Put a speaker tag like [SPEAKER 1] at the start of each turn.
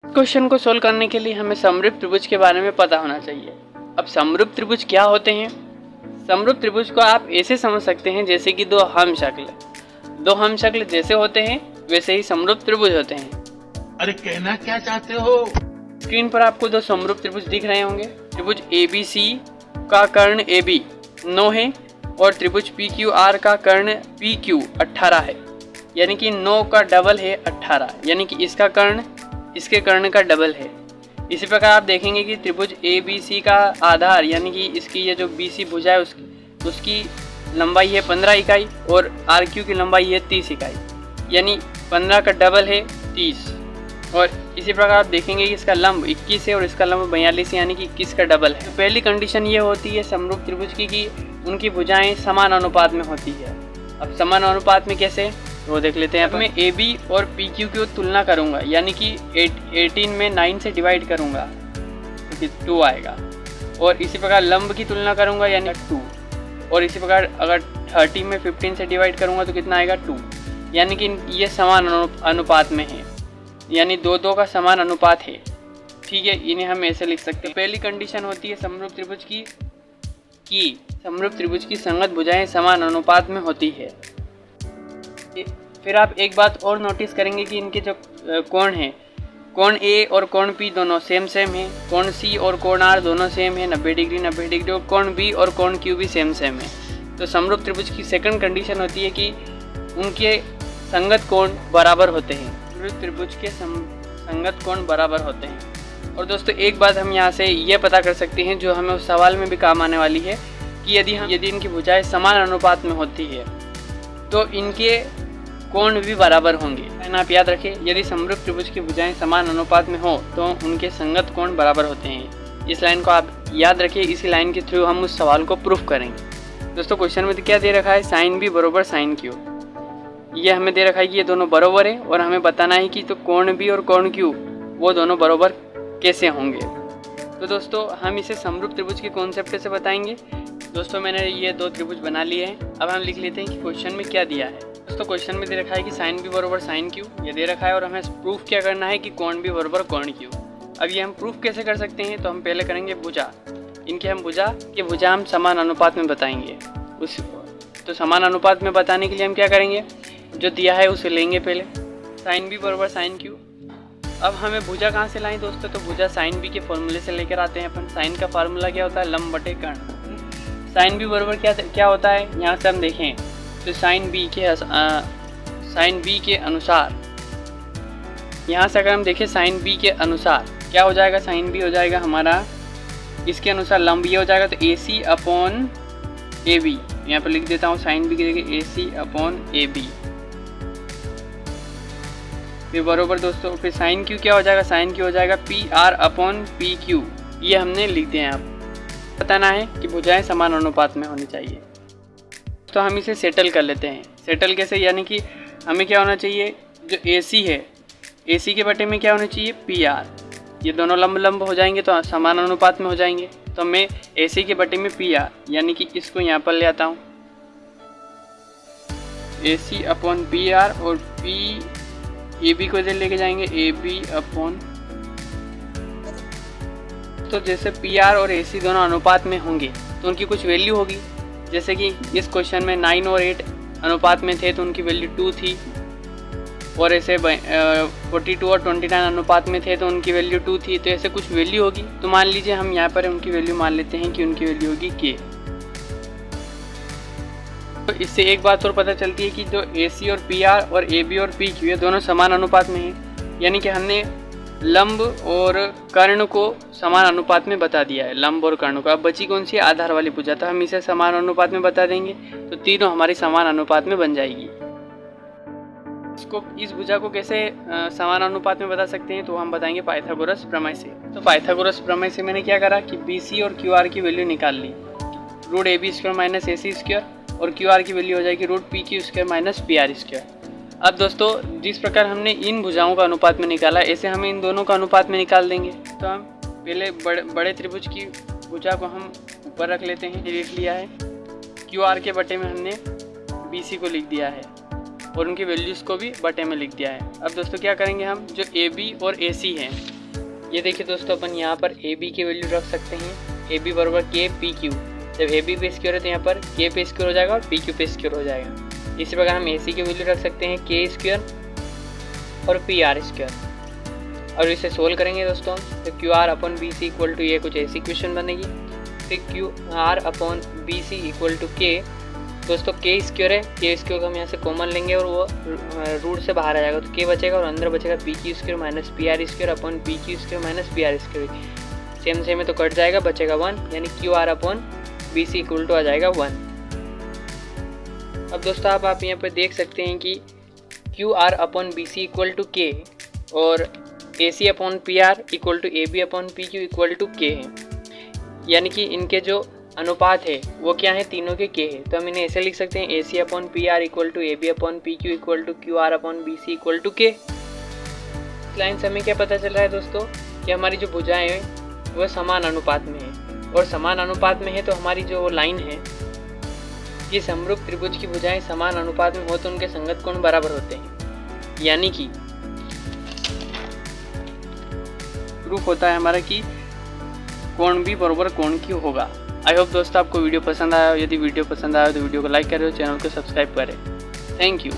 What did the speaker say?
[SPEAKER 1] Question को solve करने के लिए हमें समरूप त्रिभुज के बारे में पता होना चाहिए। अब समरूप त्रिभुज क्या होते हैं? समरूप त्रिभुज को आप ऐसे समझ सकते हैं जैसे कि दो हम शक्ल जैसे होते हैं वैसे ही समरूप त्रिभुज होते हैं।
[SPEAKER 2] अरे कहना क्या चाहते हो?
[SPEAKER 1] स्क्रीन पर आपको दो समरूप त्रिभुज दिख रहे होंगे। त्रिभुज ABC का कर्ण AB 9 है और त्रिभुज PQR का कर्ण PQ 18 है, यानी कि 9 का डबल है 18, यानी कि इसका कर्ण इसके कर्ण का डबल है। इसी प्रकार आप देखेंगे कि त्रिभुज ABC का आधार यानी कि इसकी ये जो BC भुजा है उसकी लंबाई है 15 इकाई और RQ की लंबाई है 30 इकाई, यानी 15 का डबल है 30। और इसी प्रकार आप देखेंगे कि इसका लंब 21 है और इसका लंब 42 यानी कि 21 का डबल है। तो पहली कंडीशन ये होती है समरूप त्रिभुज की कि उनकी भुजाएं समान अनुपात में होती है। अब समान अनुपात में कैसे, वो देख लेते हैं। अब मैं AB और PQ की तुलना करूंगा, यानी कि 18 में 9 से डिवाइड करूंगा तो 2 आएगा, और इसी प्रकार लंब की तुलना करूंगा यानी 2, और इसी प्रकार अगर 30 में 15 से डिवाइड करूंगा तो कितना आएगा 2, यानी कि ये समान अनुपात में है, यानी 2-2 का समान अनुपात है। ठीक है, इन्हें हम ऐसे लिख सकते हैं। पहली कंडीशन होती है समरूप त्रिभुज की कि समरूप त्रिभुज की संगत भुजाएं समान अनुपात में होती है। फिर आप एक बात और नोटिस करेंगे कि इनके जो कोण हैं, कोण A और कोण P दोनों सेम है, कोण C और कोण R दोनों सेम है 90 डिग्री 90 डिग्री, और कोण B और कोण Q भी सेम है। तो समरूप त्रिभुज की सेकंड कंडीशन होती है कि उनके संगत कोण बराबर होते हैं। समरूप त्रिभुज के संगत कोण बराबर होते हैं। और दोस्तों एक बात हम यहाँ से ये पता कर सकते हैं जो हमें उस सवाल में भी काम आने वाली है कि यदि इनकी भुजाएं समान अनुपात में होती है तो इनके कोण भी बराबर होंगे। आप याद रखें, यदि समरूप त्रिभुज की भुजाएं समान अनुपात में हो तो उनके संगत कोण बराबर होते हैं। इस लाइन को आप याद रखिए, इसी लाइन के थ्रू हम उस सवाल को प्रूफ करेंगे। दोस्तों क्वेश्चन में क्या दे रखा है, sin B बराबर sin Q। ये हमें दे रखा है कि ये दोनों बराबर है और हमें बताना है कि तो कोण B और कोण Q वो दोनों बराबर कैसे होंगे। तो दोस्तों हम इसे समरूप त्रिभुज के कॉन्सेप्ट से बताएंगे। दोस्तों मैंने ये दो त्रिभुज बना लिए हैं। अब हम लिख लेते हैं कि क्वेश्चन में क्या दिया है। दोस्तों क्वेश्चन में दे रखा है कि sin B बराबर sin Q, ये दे रखा है, और हमें प्रूफ क्या करना है कि कोण B बराबर कोण Q। अब ये हम प्रूफ कैसे कर सकते हैं, तो हम पहले करेंगे भुजा। इनके हम भुजा हम समान अनुपात में बताएंगे। तो समान अनुपात में बताने के लिए हम क्या करेंगे, जो दिया है उसे लेंगे पहले, sin B बराबर sin Q। अब हमें भुजा कहाँ से लाएं दोस्तों, तो भुजा sin B के फॉर्मूले से लेकर आते हैं अपन। sin का फार्मूला क्या होता है, लंब बटे कर्ण। sin B बराबर क्या होता है, यहाँ से हम देखें तो sin B के अनुसार, यहाँ से अगर हम देखें sin B के अनुसार क्या हो जाएगा, sin B हो जाएगा हमारा इसके अनुसार लंब ये हो जाएगा तो AC अपॉन AB। यहाँ पर लिख देता हूँ sin B की जगह AC अपॉन AB। फिर बरोबर दोस्तों फिर sin Q क्या हो जाएगा, sin Q हो जाएगा PR अपॉन PQ। ये हमने लिख दिए हैं। आप बताना है कि भुजाएं समान अनुपात में होनी चाहिए। तो हम इसे सेटल कर लेते हैं। सेटल कैसे, यानी कि हमें क्या होना चाहिए, जो AC है AC के बटे में क्या होना चाहिए PR। ये दोनों लंब हो जाएंगे तो समान अनुपात में हो जाएंगे। तो मैं AC के बटे में PR, यानी कि इसको यहाँ पर ले आता हूँ AC अपॉन PR, और AB को इधर लेके जाएंगे AB अपॉन। तो जैसे PR और AC दोनों अनुपात में होंगे तो उनकी कुछ वैल्यू होगी। जैसे कि इस क्वेश्चन में 9 और 8 अनुपात में थे तो उनकी वैल्यू 2 थी, और ऐसे 42 और 29 अनुपात में थे तो उनकी वैल्यू 2 थी। तो ऐसे कुछ वैल्यू होगी। तो मान लीजिए हम यहाँ पर उनकी वैल्यू मान लेते हैं कि उनकी वैल्यू होगी K। तो इससे एक बात और पता चलती है कि जो AC और PR और AB और PQ ये दोनों समान अनुपात में हैं, यानी कि हमने लंब और कर्ण को समान अनुपात में बता दिया है, लंब और कर्ण को। अब बची कौन सी, आधार वाली भुजा, तो हम इसे समान अनुपात में बता देंगे तो तीनों हमारी समान अनुपात में बन जाएगी। इस भुजा को कैसे समान अनुपात में बता सकते हैं, तो हम बताएंगे पाइथागोरस प्रमेय से। तो पाइथागोरस प्रमेय से मैंने क्या करा कि BC और QR की वैल्यू निकाल ली, √AB² माइनस AC² और QR की वैल्यू हो जाएगी √PQ² माइनस PR²। अब दोस्तों जिस प्रकार हमने इन भुजाओं का अनुपात में निकाला, ऐसे हम इन दोनों का अनुपात में निकाल देंगे। तो हम पहले बड़े त्रिभुज की भुजा को हम ऊपर रख लेते हैं, लिख लिया है। QR के बटे में हमने BC को लिख दिया है और उनकी वैल्यूज़ को भी बटे में लिख दिया है। अब दोस्तों क्या करेंगे हम, जो AB और AC हैं ये देखिए दोस्तों, अपन यहाँ पर ए बी की वैल्यू रख सकते हैं। ए बी बराबर के पी क्यू। जब ए बी पे स्क्वायर है तो यहाँ पर के पे स्क्वायर हो जाएगा और पी क्यू पे स्क्वायर हो जाएगा। इसी प्रकार हम ए सी की वैल्यू रख सकते हैं के स्क्वायर और पी आर स्क्वायर। और इसे सोल्व करेंगे दोस्तों तो Q R upon B C equal to ये कुछ ऐसी इक्वेशन बनेगी। फिर Q R upon B C equal to के, दोस्तों के स्क्वायर है, के स्क्वायर को हम यहाँ से कॉमन लेंगे और वो रूट से बाहर आ जाएगा तो के बचेगा और अंदर बचेगा P Q square minus P R square upon P Q square minus P R square. Same same में तो कट जाएगा, बचेगा 1, यानी Q R upon B C equal to आ जाएगा 1। अब दोस्तों आप यहाँ पर देख सकते हैं कि Q R upon B C equal to K और A C upon P R equal to A B upon P Q equal to K है, यानी कि इनके जो अनुपात है वो क्या है, तीनों के के है। तो हम इन्हें ऐसे लिख सकते हैं A C upon P R equal to A B upon P Q equal to Q R upon B C equal to K. इस लाइन से हमें क्या पता चल रहा है दोस्तों कि हमारी जो भुजाएं हैं वह समान अनुपात में है, और समान अनुपात में है तो हमारी जो लाइन है, ये समरूप त्रिभुज की भुजाएं समान अनुपात में हो तो उनके संगत कोण बराबर होते हैं, यानी कि प्रूफ होता है हमारा कि कोण भी बराबर कोण की होगा। आई होप दोस्तों आपको वीडियो पसंद आया हो। यदि वीडियो पसंद आया तो वीडियो को लाइक करें और चैनल को सब्सक्राइब करें। Thank you.